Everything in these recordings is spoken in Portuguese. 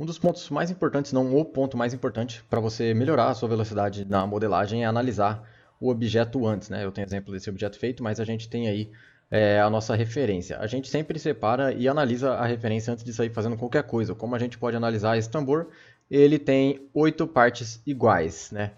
Um dos pontos mais importantes, não o ponto mais importante, para você melhorar a sua velocidade na modelagem é analisar o objeto antes, né? Eu tenho exemplo desse objeto feito, mas a gente tem aí a nossa referência. A gente sempre separa e analisa a referência antes de sair fazendo qualquer coisa. Como a gente pode analisar esse tambor, ele tem 8 partes iguais, né?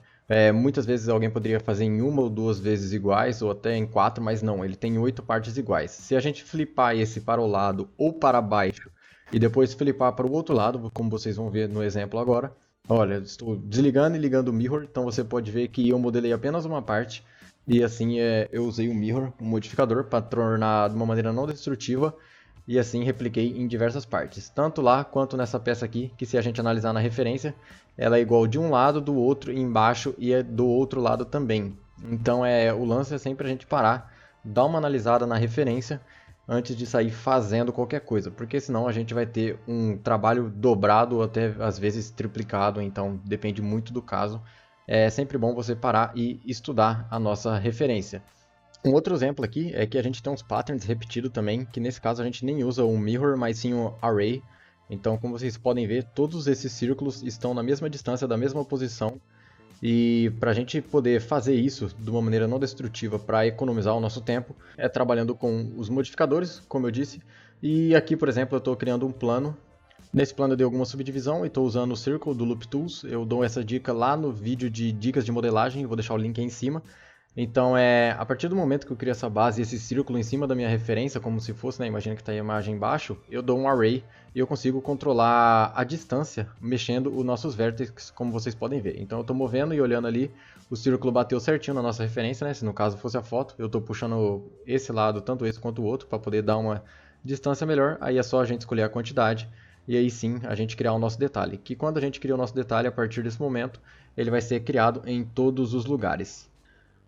Muitas vezes alguém poderia fazer em uma ou duas vezes iguais, ou até em quatro, mas não, ele tem 8 partes iguais. Se a gente flipar esse para o lado ou para baixo e depois flipar para o outro lado, como vocês vão ver no exemplo agora. Olha, estou desligando e ligando o mirror, então você pode ver que eu modelei apenas uma parte e assim eu usei o mirror, um modificador, para tornar de uma maneira não destrutiva e assim repliquei em diversas partes, tanto lá quanto nessa peça aqui, que se a gente analisar na referência, ela é igual de um lado, do outro embaixo e é do outro lado também. Então o lance é sempre a gente parar, dar uma analisada na referência antes de sair fazendo qualquer coisa, porque senão a gente vai ter um trabalho dobrado ou até às vezes triplicado, então depende muito do caso. É sempre bom você parar e estudar a nossa referência. Um outro exemplo aqui é que a gente tem uns patterns repetidos também, que nesse caso a gente nem usa o mirror, mas sim o array. Então, como vocês podem ver, todos esses círculos estão na mesma distância, da mesma posição, e para a gente poder fazer isso de uma maneira não destrutiva para economizar o nosso tempo, é trabalhando com os modificadores, como eu disse. E aqui, por exemplo, eu estou criando um plano. Nesse plano eu dei alguma subdivisão e estou usando o Circle do Loop Tools. Eu dou essa dica lá no vídeo de dicas de modelagem, vou deixar o link aí em cima. Então, a partir do momento que eu crio essa base e esse círculo em cima da minha referência, como se fosse, né, imagina que está a imagem embaixo, eu dou um array e eu consigo controlar a distância mexendo os nossos vértices, como vocês podem ver. Então eu estou movendo e olhando ali, o círculo bateu certinho na nossa referência, né? Se no caso fosse a foto, eu estou puxando esse lado, tanto esse quanto o outro, para poder dar uma distância melhor. Aí é só a gente escolher a quantidade e aí sim a gente criar o nosso detalhe. Que quando a gente cria o nosso detalhe, a partir desse momento, ele vai ser criado em todos os lugares.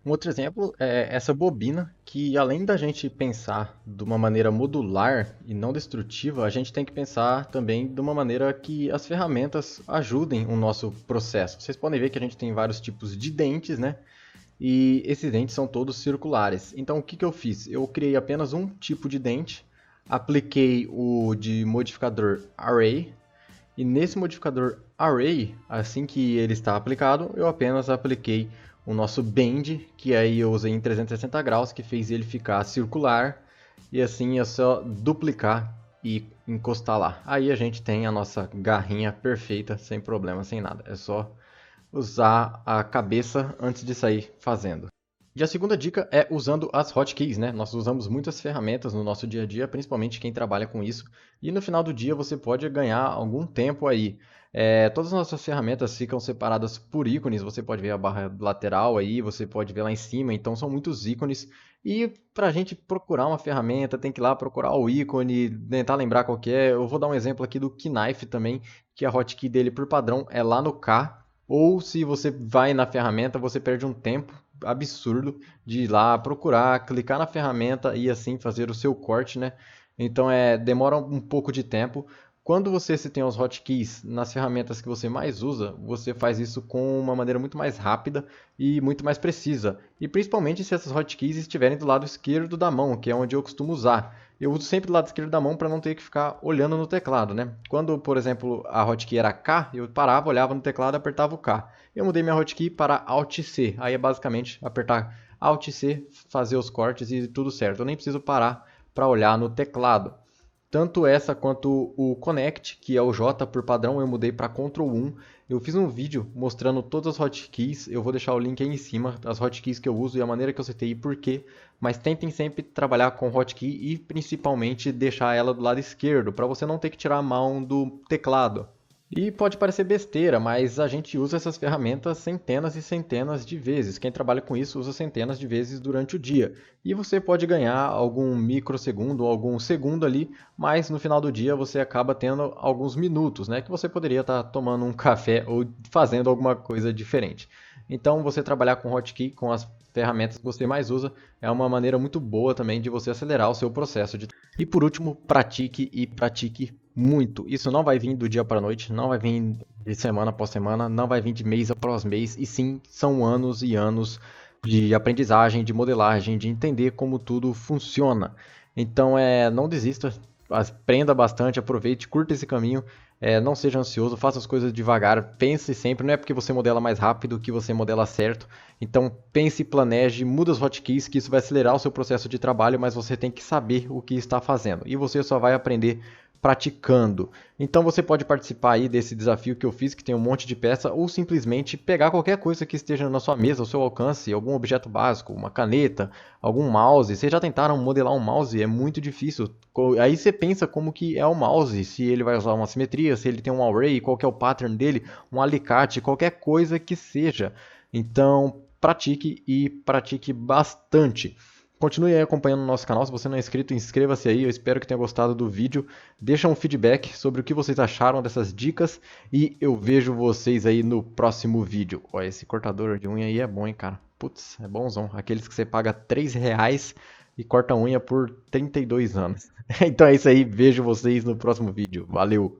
Um outro exemplo é essa bobina, que além da gente pensar de uma maneira modular e não destrutiva, a gente tem que pensar também de uma maneira que as ferramentas ajudem o nosso processo. Vocês podem ver que a gente tem vários tipos de dentes, né? E esses dentes são todos circulares. Então o que eu fiz? Eu criei apenas um tipo de dente, apliquei o de modificador Array, e nesse modificador Array, assim que ele está aplicado, eu apenas apliquei o nosso Bend, que aí eu usei em 360 graus, que fez ele ficar circular. E assim é só duplicar e encostar lá. Aí a gente tem a nossa garrinha perfeita, sem problema, sem nada. É só usar a cabeça antes de sair fazendo. E a segunda dica é usando as hotkeys, né? Nós usamos muitas ferramentas no nosso dia a dia, principalmente quem trabalha com isso. E no final do dia você pode ganhar algum tempo aí. Todas as nossas ferramentas ficam separadas por ícones. Você pode ver a barra lateral aí, você pode ver lá em cima. Então são muitos ícones. E para a gente procurar uma ferramenta, tem que ir lá procurar o ícone, tentar lembrar qual que é. Eu vou dar um exemplo aqui do Knife também, que a hotkey dele por padrão é lá no K. Ou se você vai na ferramenta, você perde um tempo absurdo de ir lá procurar, clicar na ferramenta e assim fazer o seu corte, né? Então demora um pouco de tempo. Quando você se tem os hotkeys nas ferramentas que você mais usa, você faz isso com uma maneira muito mais rápida e muito mais precisa. E principalmente se essas hotkeys estiverem do lado esquerdo da mão, que é onde eu costumo usar. Eu uso sempre do lado esquerdo da mão para não ter que ficar olhando no teclado, né? Quando, por exemplo, a hotkey era K, eu parava, olhava no teclado e apertava o K. Eu mudei minha hotkey para Alt C. Aí é basicamente apertar Alt C, fazer os cortes e tudo certo. Eu nem preciso parar para olhar no teclado. Tanto essa quanto o Connect, que é o J por padrão, eu mudei para Ctrl 1. Eu fiz um vídeo mostrando todas as hotkeys, eu vou deixar o link aí em cima, as hotkeys que eu uso e a maneira que eu setei e por quê. Mas tentem sempre trabalhar com hotkey e principalmente deixar ela do lado esquerdo, para você não ter que tirar a mão do teclado. E pode parecer besteira, mas a gente usa essas ferramentas centenas e centenas de vezes. Quem trabalha com isso usa centenas de vezes durante o dia. E você pode ganhar algum microsegundo ou algum segundo ali, mas no final do dia você acaba tendo alguns minutos, né? Que você poderia estar tomando um café ou fazendo alguma coisa diferente. Então você trabalhar com hotkey, com as ferramentas que você mais usa, é uma maneira muito boa também de você acelerar o seu processo de. E por último, pratique e pratique muito. Isso não vai vir do dia para a noite, não vai vir de semana após semana, não vai vir de mês após mês, e sim, são anos e anos de aprendizagem, de modelagem, de entender como tudo funciona. Então, não desista, aprenda bastante, aproveite, curta esse caminho. Não seja ansioso, faça as coisas devagar, pense sempre, não é porque você modela mais rápido que você modela certo. Então pense, planeje, muda os hotkeys, que isso vai acelerar o seu processo de trabalho, mas você tem que saber o que está fazendo. E você só vai aprender praticando. Então você pode participar aí desse desafio que eu fiz, que tem um monte de peça, ou simplesmente pegar qualquer coisa que esteja na sua mesa, ao seu alcance, algum objeto básico, uma caneta, algum mouse. Vocês já tentaram modelar um mouse? É muito difícil. Aí você pensa como que é o mouse, se ele vai usar uma simetria, se ele tem um array, qual que é o pattern dele, um alicate, qualquer coisa que seja. Então pratique e pratique bastante. Continue aí acompanhando o nosso canal. Se você não é inscrito, inscreva-se aí. Eu espero que tenha gostado do vídeo. Deixa um feedback sobre o que vocês acharam dessas dicas. E eu vejo vocês aí no próximo vídeo. Ó, esse cortador de unha aí é bom, hein, cara? Putz, é bonzão. Aqueles que você paga R$ 3 e corta a unha por 32 anos. Então é isso aí. Vejo vocês no próximo vídeo. Valeu!